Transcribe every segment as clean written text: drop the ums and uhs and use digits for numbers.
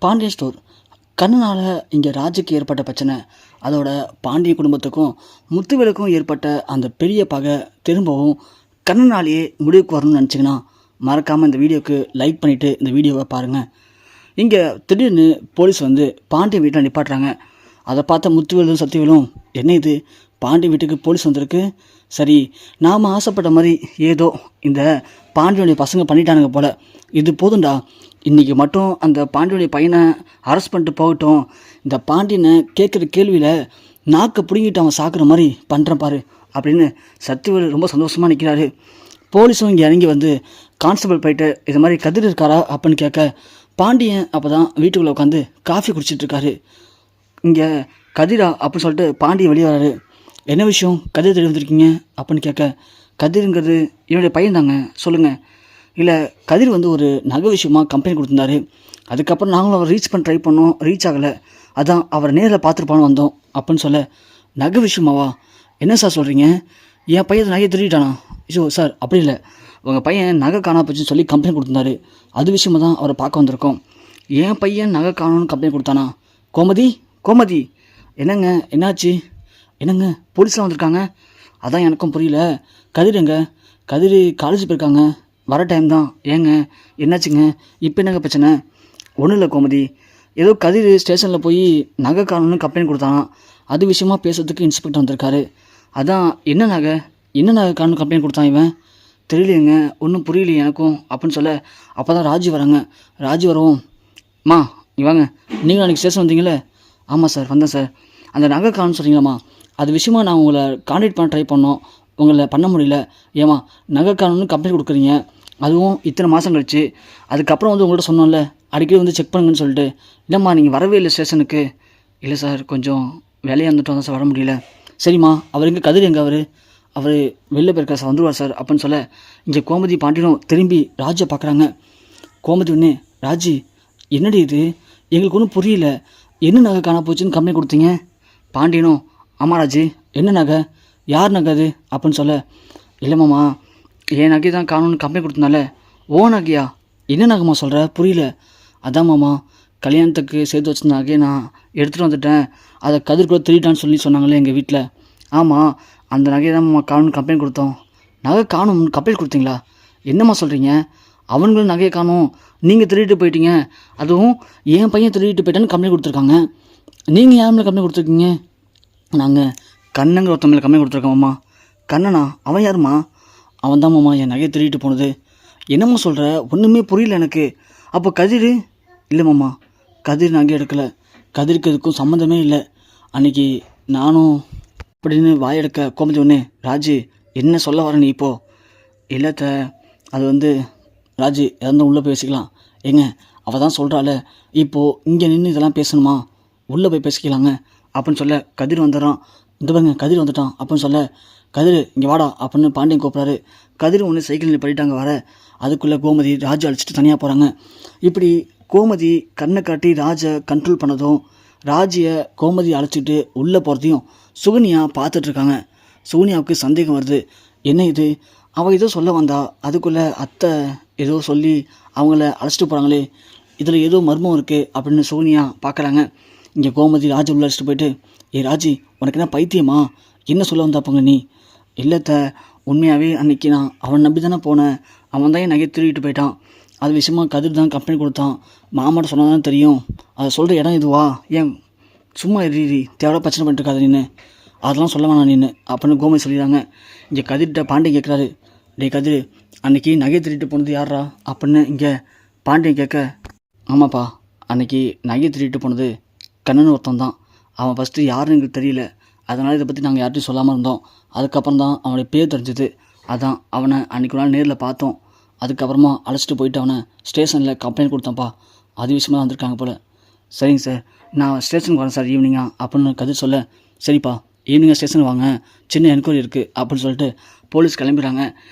Pandian store. கண்ணனால் இங்கே ராஜுக்கு ஏற்பட்ட பிரச்சனை, அதோட பாண்டிய குடும்பத்துக்கும் முத்துவேலுக்கும் ஏற்பட்ட அந்த பெரிய பகை திரும்பவும் கண்ணனாலேயே முடிவுக்கு வரணும்னு நினச்சிங்கன்னா மறக்காமல் இந்த வீடியோவுக்கு லைக் பண்ணிவிட்டு இந்த வீடியோவை பாருங்கள். இங்கே திடீர்னு போலீஸ் வந்து பாண்டிய வீட்டில் நிப்பாட்டுறாங்க. அதை பார்த்த முத்துவேலும் சத்தியவேலும், என்ன இது பாண்டிய வீட்டுக்கு போலீஸ் வந்திருக்கு, சரி நாம் ஆசைப்பட்ட மாதிரி ஏதோ இந்த பாண்டியனுடைய பசங்க பண்ணிட்டானுங்க போல், இது போதும்டா, இன்றைக்கி மட்டும் அந்த பாண்டியனுடைய பையனை அரெஸ்ட் பண்ணிட்டு போகட்டும், இந்த பாண்டியனை கேட்குற கேள்வியில் நாக்கை பிடுங்கிட்டு அவன் சாக்குற மாதிரி பண்ணுறேன் பாரு அப்படின்னு சத்தியவேல் ரொம்ப சந்தோஷமாக நிற்கிறாரு. போலீஸும் இங்கே இறங்கி வந்து கான்ஸ்டபிள் போயிட்டு இது மாதிரி கதிர் இருக்காரா அப்படின்னு கேட்க, பாண்டியன் அப்போ தான் வீட்டுக்குள்ளே உட்காந்து காஃபி குடிச்சிட்ருக்காரு. இங்கே கதிரா அப்படின்னு சொல்லிட்டு பாண்டியன் வெளியே வராரு. என்ன விஷயம் கதிர் தேடி வந்திருக்கீங்க அப்படின்னு கேட்க, கதிருங்கிறது என்னுடைய பையன் தாங்க, சொல்லுங்கள். இல்லை, கதிர் வந்து ஒரு நகை விஷயமாக கம்ப்ளைண்ட் கொடுத்துருந்தாரு, அதுக்கப்புறம் நாங்களும் அவர் ரீச் பண்ண ட்ரை பண்ணோம், ரீச் ஆகலை, அதான் அவரை நேரில் பார்த்துருப்பான்னு வந்தோம் அப்படின்னு சொல்ல, நகை விஷயமாவா, என்ன சார் சொல்கிறீங்க, என் பையன் நகையை திருடிட்டானா? ஐயோ சார் அப்படி இல்லை, உங்கள் பையன் நகை காணா போச்சுன்னு சொல்லி கம்ப்ளைண்ட் கொடுத்துருந்தாரு, அது விஷயமாக தான் அவரை பார்க்க வந்திருக்கோம். என் பையன் நகை காணணும்னு கம்ப்ளைண்ட் கொடுத்தானா? கோமதி கோமதி என்னங்க என்னாச்சு, என்னங்க போலீஸ்லாம் வந்திருக்காங்க, அதான் எனக்கும் புரியல. கதிர் எங்க? கதிர் காலேஜ் போயிருக்காங்க, வர டைம் தான். ஏங்க என்னாச்சுங்க, இப்போ என்னங்க பிரச்சனை? ஒன்றும் இல்லை கோமதி, ஏதோ கதிர் ஸ்டேஷனில் போய் நகை காணணும்னு கம்ப்ளைண்ட் கொடுத்தானா, அது விஷயமா பேசுறதுக்கு இன்ஸ்பெக்டர் வந்திருக்காரு, அதான் என்ன நகை காணணும் கம்ப்ளைண்ட் கொடுத்தான் இவன், தெரியலையேங்க, ஒன்றும் புரியலையே எனக்கும் அப்படின்னு சொல்ல, அப்போ தான் ராஜி வராங்க. ராஜி வரவும், மா நீ வாங்க, நீங்கள் அன்றைக்கி ஸ்டேஷன் வந்தீங்களே? ஆமாம் சார் வந்தேன் சார். அந்த நகை காணுன்னு சொல்கிறீங்களாம்மா, அது விஷயமா நான் உங்களை கான்டாக்ட் பண்ண ட்ரை பண்ணோம், உங்களை பண்ண முடியல. ஏமா நகை காணுன்னு கம்ப்ளைண்ட் கொடுக்குறீங்க, அதுவும் இத்தனை மாதம் கழிச்சு, அதுக்கப்புறம் வந்து உங்கள்கிட்ட சொன்னோம்ல அடிக்கடி வந்து செக் பண்ணுங்கன்னு சொல்லிட்டு, இல்லைம்மா நீங்கள் வரவே இல்லை ஸ்டேஷனுக்கு? இல்லை சார் கொஞ்சம் வேலையாக இருந்துட்டு வந்தோம் சார், வர முடியல. சரிம்மா அவர் எங்கே, கதிர் எங்கே? அவர் வெளில போயிருக்கார் சார், வந்துடுவார் சார் அப்படின்னு சொல்ல, இங்கே கோமதி பாண்டியனும் திரும்பி ராஜை பார்க்குறாங்க. கோமதி ஒன்று, ராஜி என்னடி இது, எங்களுக்கு ஒன்றும் புரியல, என்ன நகை காண போச்சுன்னு கம்ப்ளைண்ட் கொடுத்தீங்க? பாண்டியனும், ஆமாம் ராஜி, என்ன நகை, யார் நகை அது அப்படின்னு சொல்ல, இல்லைம்மாம்மா என் நகை தான் காணணும்னு கம்ப்ளைண்ட் கொடுத்தனால. ஓ நகையா, என்ன நகைம்மா சொல்கிற, புரியல. அதான் மாமா, கல்யாணத்துக்கு சேர்த்து வச்சிருந்த நகையை நான் எடுத்துகிட்டு வந்துட்டேன், அதை கதிர் கூட திருட்டான்னு சொல்லி சொன்னாங்களே எங்கள் வீட்டில். ஆமாம், அந்த நகையை தான் மாமா காணும்னு கம்ப்ளைண்ட் கொடுத்தோம். நகை காணும்னு கம்ப்ளைண்ட் கொடுத்தீங்களா? என்னம்மா சொல்கிறீங்க, அவங்களும் நகையை காணும், நீங்கள் திருடிட்டு போயிட்டீங்க, அதுவும் என் பையன் திருடிட்டு போயிட்டான்னு கம்ப்ளைண்ட் கொடுத்துருக்காங்க, நீங்கள் யார் மேலே கம்ப்ளைண்ட் கொடுத்துருக்கீங்க? நாங்கள் கண்ணங்கிற ஒருத்த மேலே கம்ப்ளைண்ட் கொடுத்துருக்கோம் மாமா. கண்ணனா? அவன் யாருமா? அவன் தான் மாமா என் நகையை திருடிட்டு போனது. என்னம்மா சொல்கிற, ஒன்றுமே புரியல எனக்கு. அப்போ கதிர்? இல்லை மாமா, கதிர் நகை எடுக்கலை, கதிருக்கு இதுக்கும் சம்மந்தமே இல்லை. அன்றைக்கி நானும் அப்படின்னு வாயெடுக்க கோமதி ஒன்று, ராஜு என்ன சொல்ல வர நீ இப்போது? இல்லைத்த, அது வந்து ராஜு இறந்து உள்ளே போய் பேசிக்கலாம். ஏங்க அவள் தான் சொல்கிறாள், இப்போது இங்கே நின்று இதெல்லாம் பேசணுமா, உள்ளே போய் பேசிக்கலாங்க அப்படின்னு சொல்ல, கதிர் வந்துடுறான். இந்த பாருங்க கதிர் வந்துட்டான் அப்படின்னு சொல்ல, கதிர் இங்கே வாடா அப்படின்னு பாண்டியன் கூப்பிட்றாரு. கதிர் ஒன்று சைக்கிள் பண்ணிட்டாங்க வர, அதுக்குள்ளே கோமதி ராஜை அழைச்சிட்டு தனியாக போகிறாங்க. இப்படி கோமதி கண்ணை காட்டி ராஜை கண்ட்ரோல் பண்ணதும், ராஜியை கோமதி அழைச்சிட்டு உள்ளே போகிறதையும் சுகன்யா பார்த்துட்ருக்காங்க. சுகன்யாவுக்கு சந்தேகம் வருது, என்ன இது, அவள் ஏதோ சொல்ல வந்தா, அதுக்குள்ளே அத்தை ஏதோ சொல்லி அவங்கள அழைச்சிட்டு போகிறாங்களே, இதில் ஏதோ மர்மம் இருக்குது அப்படின்னு சுகன்யா பார்க்குறாங்க. இங்கே கோமதி ராஜை உள்ள அழைச்சிட்டு போயிட்டு, ராஜி உனக்கு என்ன பைத்தியமா, என்ன சொல்ல வந்தாப்பங்க நீ? இல்லைத்த, உண்மையாகவே அன்றைக்கி நான் அவன் நம்பி தானே போனேன், அவன் தான் என் நகையை திருடிட்டு போயிட்டான், அது விஷயமா கதிர் தான் கம்ப்ளைண்ட் கொடுத்தான், மாமாட்ட சொன்னால் தானே தெரியும், அதை சொல்கிற இடம் இதுவா, ஏன் சும்மா தேவையான பிரச்சனை பண்ணிட்டு இருக்காது நின்று, அதெல்லாம் சொல்ல வேணாம் நின்று அப்படின்னு கோமதி சொல்லிடுறாங்க. இங்கே கதிர்கிட்ட பாண்டியன் கேட்குறாரு, டே கதிர் அன்றைக்கி நகையை திருடிட்டு போனது யாரா அப்படின்னு இங்கே பாண்டியன் கேட்க, ஆமாப்பா அன்றைக்கி நகையை திருடிட்டு போனது கண்ணன் ஒருத்தன் தான், அவன் ஃபஸ்ட்டு யாருன்னு எங்களுக்கு தெரியல, அதனால் இதை பற்றி நாங்கள் யார்ட்டையும் சொல்லாமல் இருந்தோம், அதுக்கப்புறம் தான் அவனுடைய பேர் தெரிஞ்சது, அதான் அவனை அன்றைக்கி ஒரு நாள் நேரில் பார்த்தோம், அதுக்கப்புறமா அழைச்சிட்டு போயிட்டு அவனை ஸ்டேஷனில் கம்ப்ளைண்ட் கொடுத்தேன்ப்பா, அது விஷயமாக தான் வந்திருக்காங்க போல். சரிங்க சார், நான் ஸ்டேஷனுக்கு வரேன் சார் ஈவினிங்கா அப்படின்னு கதிர் சொல்ல, சரிப்பா ஈவினிங்காக ஸ்டேஷனுக்கு வாங்க, சின்ன என்கொயரி இருக்குது அப்படின்னு சொல்லிட்டு போலீஸ் கிளம்பிடுறாங்க.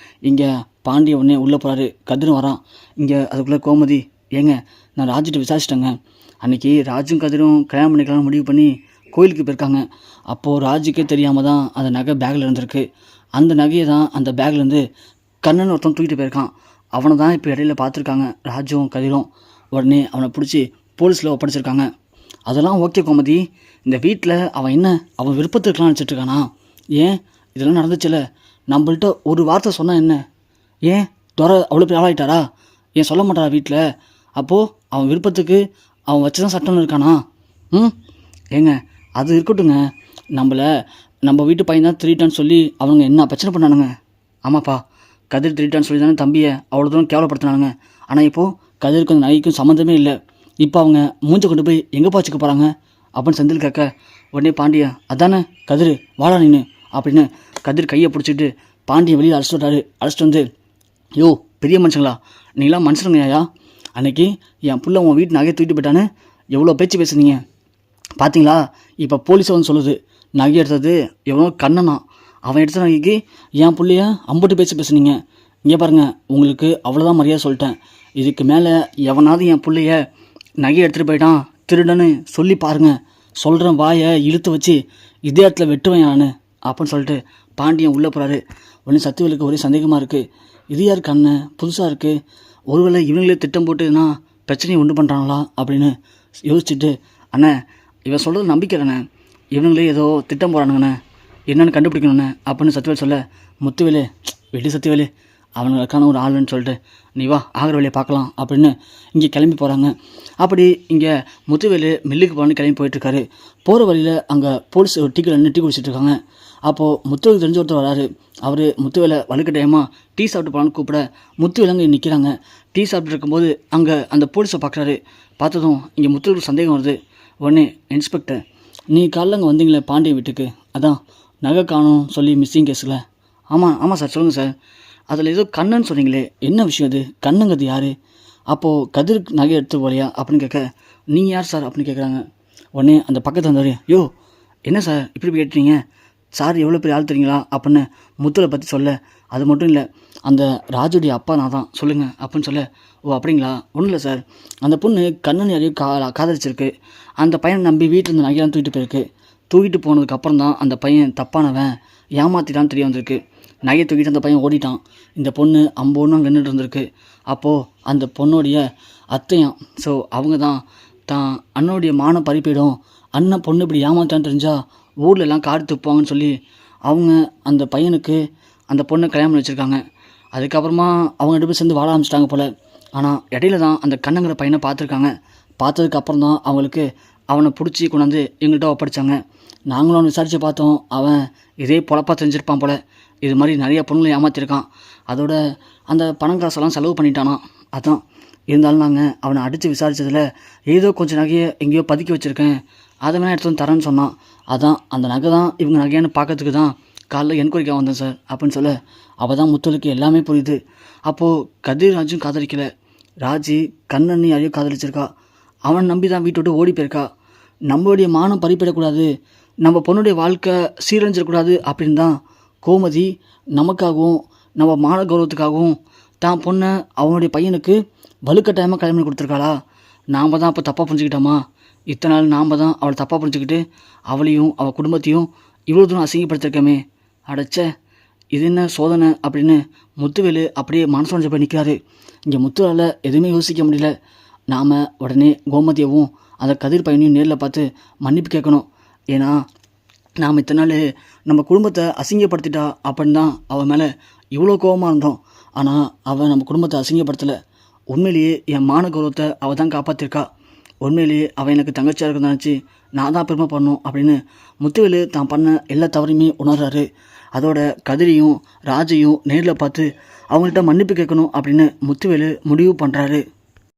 இங்கே பாண்டிய உடனே உள்ளே போகிறாரு, கதிரும் வரான். இங்கே அதுக்குள்ளே கோமதி, ஏங்க நான் ராஜுகிட்ட விசாரிச்சிட்டேங்க, அன்றைக்கி ராஜும் கதிரும் கல்யாணம் பண்ணிக்கலாம்னு முடிவு பண்ணி கோயிலுக்கு போயிருக்காங்க, அப்போது ராஜுக்கே தெரியாமல் தான் அந்த நகை பேக்கில் இருந்திருக்கு, அந்த நகையை தான் அந்த பேக்லேருந்து கண்ணன் ஒருத்தன் தூக்கிட்டு போயிருக்கான், அவனை தான் இப்போ இடையில பார்த்துருக்காங்க ராஜுவும் கதிரும். உடனே அவனை பிடிச்சி போலீஸில் ஒப்படைச்சிருக்காங்க. அதெல்லாம் ஓகே கோமதி, இந்த வீட்டில் அவன் என்ன அவன் விருப்பத்துக்கெலாம் நினச்சிட்ருக்கானா? ஏன் இதெல்லாம் நடந்துச்சுல, நம்மள்கிட்ட ஒரு வார்த்தை சொன்னால் என்ன? ஏன் துறை அவ்வளோ பெரிய ஆளாயிட்டாரா? ஏன் சொல்ல மாட்டாரா வீட்டில்? அப்போது அவன் விருப்பத்துக்கு அவன் வச்சு தான் சட்டம்னு இருக்கானா? ஏங்க அது இருக்கட்டுங்க, நம்ம வீட்டு பையன் தான் திருட்டான்னு சொல்லி அவங்க என்ன பிரச்சனை பண்ணானுங்க? ஆமாப்பா, கதிர் திருட்டான்னு சொல்லி தானே தம்பியை அவ்வளோ தூரம் கேவலப்படுத்தினானுங்க. ஆனால் இப்போது கதிருக்கு அந்த நகைக்கும் சம்மந்தமே இல்லை. இப்போ அவங்க மூஞ்சை கொண்டு போய் எங்கே பாய்ச்சிக்க போகிறாங்க அப்படின்னு செந்தில் கேட்க, உடனே பாண்டியா அதானே கதிர் வாடா நீனு அப்படின்னு கதிர் கையை பிடிச்சிட்டு பாண்டியன் வெளியே அழைச்சிட்டு வந்து, யோ பெரிய மனுஷங்களா, நீங்களாம் மனுஷனுங்கய்யா, அன்னைக்கு என் புள்ள உன் வீட்டு நகையை தூக்கிட்டு போயிட்டான்னு எவ்வளோ பேச்சு பேசுனீங்க பார்த்தீங்களா? இப்போ போலீஸை வந்து சொல்லுது நகை எடுத்தது எவ்வளோ கண்ணனா, அவன் எடுத்த நகைக்கு என் பிள்ளைய அம்பட்டு பேசுனீங்க. இங்கே பாருங்கள், உங்களுக்கு அவ்வளோதான் மரியாதை சொல்லிட்டேன். இதுக்கு மேலே எவனாவது என் பிள்ளைய நகையை எடுத்துகிட்டு போயிட்டான் திருடன்னு சொல்லி பாருங்கள், சொல்கிறேன் வாயை இழுத்து வச்சு இதே இடத்துல வெட்டுவேன் நான் அப்படின்னு சொல்லிட்டு பாண்டியன் உள்ளே போகிறாரு. உடனே சத்தியவேலுக்கு ஒரே சந்தேகமாக இருக்குது. இது யாருக்கு அண்ணன் புதுசாக இருக்குது, ஒருவேளை இவங்களே திட்டம் போட்டுன்னா பிரச்சனையை உண்டு பண்ணுறாங்களா அப்படின்னு யோசிச்சுட்டு, அண்ணே இவன் சொல்கிறது நம்பிக்கை தானே, இவங்களே ஏதோ திட்டம் போகிறானுங்கண்ணே, என்னென்னு கண்டுபிடிக்கணுண்ணே அப்படின்னு சத்தியவேல் சொல்ல, முத்துவேலு வெடி சத்தியவேலு அவனுங்களுக்கான ஒரு ஆளுன்னு சொல்லிட்டு நீ வா ஆகிற வேலையை பார்க்கலாம் அப்படின்னு இங்கே கிளம்பி போகிறாங்க. அப்படி இங்கே முத்துவேலு மில்லுக்கு போகணுன்னு கிளம்பி போயிட்டுருக்காரு. போகிற வழியில் அங்கே போலீஸ் ஒரு டீ கடை டீ குடிச்சிட்டு இருக்காங்க. அப்போது முத்துவேலுக்கு தெரிஞ்ச ஒருத்தர் வராரு. அவர் முத்துவேலை வலுக்கட்டாயமாக டீ சாப்பிட்டு போகலான்னு கூப்பிட முத்துவேலு அங்கே நிற்கிறாங்க. டீ சாப்பிட்டு இருக்கும்போது அங்கே அந்த போலீஸை பார்க்குறாரு. பார்த்ததும் இங்கே முத்துவேலுக்கு சந்தேகம் வருது. உடனே இன்ஸ்பெக்டர், நீ காலைல அங்கே வந்தீங்களே பாண்டியன் வீட்டுக்கு, அதான் நகை காணும் சொல்லி மிஸ்ஸிங் கேஸில். ஆமாம் சார், சொல்லுங்கள் சார். அதில் ஏதோ கண்ணன்னு சொன்னீங்களே, என்ன விஷயம் அது? கண்ணுங்கிறது யார்? அப்போது கதிர் நகை எடுத்து போலையா அப்படின்னு கேட்க, நீங்கள் யார் சார் அப்படின்னு கேட்குறாங்க. உடனே அந்த பக்கத்தில் வந்தவர், யோ என்ன சார் இப்படி கேட்டீங்க, சார் எவ்வளோ பெரிய ஆள் தெரியுங்களா அப்படின்னு முத்துவை பற்றி சொல்ல, அது மட்டும் இல்லை அந்த ராஜுடைய அப்பா நான் தான் சொல்லுங்கள் அப்படின்னு சொல்ல, ஓ அப்படிங்களா, ஒன்றும் இல்லை சார், அந்த பொண்ணு கண்ணன் யாரையும் காதலிச்சிருக்கு. அந்த பையனை நம்பி வீட்டில் இருந்து நகையெல்லாம் தூக்கிட்டு போயிருக்கு. தூக்கிட்டு போனதுக்கப்புறம் தான் அந்த பையன் தப்பானவன் ஏமாற்றிட்டான்னு தெரிய வந்திருக்கு. நகையை தூக்கிட்டு அந்த பையன் ஓடிட்டான். இந்த பொண்ணு அம்போன்னு அங்கே நின்றுட்டு இருந்திருக்கு. அப்போது அந்த பொண்ணுடைய அத்தையான், ஸோ அவங்க தான் அண்ணனுடைய மான பறிப்பிடும், அண்ணன் பொண்ணு இப்படி ஏமாத்தான்னு தெரிஞ்சால் ஊரில் எல்லாம் காடு துப்பாங்கன்னு சொல்லி அவங்க அந்த பையனுக்கு அந்த பொண்ணை கல்யாணம் பண்ணி வச்சுருக்காங்க. அதுக்கப்புறமா அவங்க 2 பேரும் சேர்ந்து வாழ ஆரம்பிச்சிட்டாங்க போல். ஆனால் இடையில தான் அந்த கண்ணங்கிற பையனை பார்த்துருக்காங்க. பார்த்ததுக்கப்புறம் தான் அவங்களுக்கு அவனை பிடிச்சி கொண்டாந்து எங்கள்கிட்ட ஒப்படைச்சாங்க. நாங்களும் அவனை விசாரித்து பார்த்தோம், அவன் இதே பொழப்பாக தெரிஞ்சிருப்பான் போல். இது மாதிரி நிறைய பொண்ணுங்களை ஏமாற்றிருக்கான். அதோட அந்த பணம் காசெல்லாம் செலவு பண்ணிட்டானா. அதான் இருந்தாலும் நாங்கள் அவனை அடித்து விசாரித்ததில் ஏதோ கொஞ்சம் நகையை எங்கேயோ பதுக்கி வச்சுருக்கேன், அதை வேணால் எடுத்து வந்து தரேன்னு சொன்னான். அதான் அந்த நகை தான் இவங்க நகையான்னு பார்க்கறதுக்கு தான் காலைல என்கொயரிக்காக வந்தேன் சார் அப்படின்னு சொல்ல, அவள் தான் முத்துவுக்கு எல்லாமே புரியுது. அப்போது கதிர் ராஜும் காதலிக்கலை, ராஜி கண்ணன் யாரையோ காதலிச்சிருக்கா. அவன் நம்பி தான் வீட்டை விட்டு ஓடி போயிருக்கா. நம்மளுடைய மானம் பறிப்பிடக்கூடாது, நம்ம பொண்ணுடைய வாழ்க்கை சீரழிஞ்சிடக்கூடாது அப்படின்னு தான் கோமதி நமக்காகவும் நம்ம மான கௌரவத்துக்காகவும் தான் பொண்ணை அவனுடைய பையனுக்கு வலுக்கட்டாயமாக கல்யாணம் பண்ணி கொடுத்துருக்காளா? நாம் தான் அப்போ தப்பாக புரிஞ்சுக்கிட்டோமா? இத்தனை நாள் நாம் தான் அவளை தப்பாக புரிஞ்சுக்கிட்டு அவளையும் அவள் குடும்பத்தையும் இவ்வளோ தூரம் அசிங்கப்படுத்திருக்கோமே. அடைச்ச இது என்ன சோதனை அப்படின்னு முத்துவேலு அப்படியே மனசு உடைஞ்சு போய் நிற்கிறாரு. இங்கே முத்துவால் எதுவுமே யோசிக்க முடியல. நாம் உடனே கோமதியவும் அந்த கதிர் பையனையும் நேரில் பார்த்து மன்னிப்பு கேட்கணும். ஏன்னா நாம் இத்தனை நாள் நம்ம குடும்பத்தை அசிங்கப்படுத்திட்டா அப்படின்னு தான் அவன் மேலே இவ்வளோ கோபமாக இருந்தோம். ஆனால் அவன் நம்ம குடும்பத்தை அசிங்கப்படுத்தலை. உண்மையிலேயே என் மான கௌரவத்தை அவள் தான் காப்பாற்றிருக்கா. உண்மையிலேயே அவன் எனக்கு தங்கச்சியாக இருக்குன்னு நினச்சி நான் தான் பெருமை பண்ணணும் அப்படின்னு முத்துவேலு தான் பண்ண எல்லா தவறையுமே உணர்றாரு. அதோட கதிரையும் ராஜையும் நேரில் பார்த்து அவங்கள்ட்ட மன்னிப்பு கேட்கணும் அப்படின்னு முத்துவேலு முடிவு பண்ணுறாரு.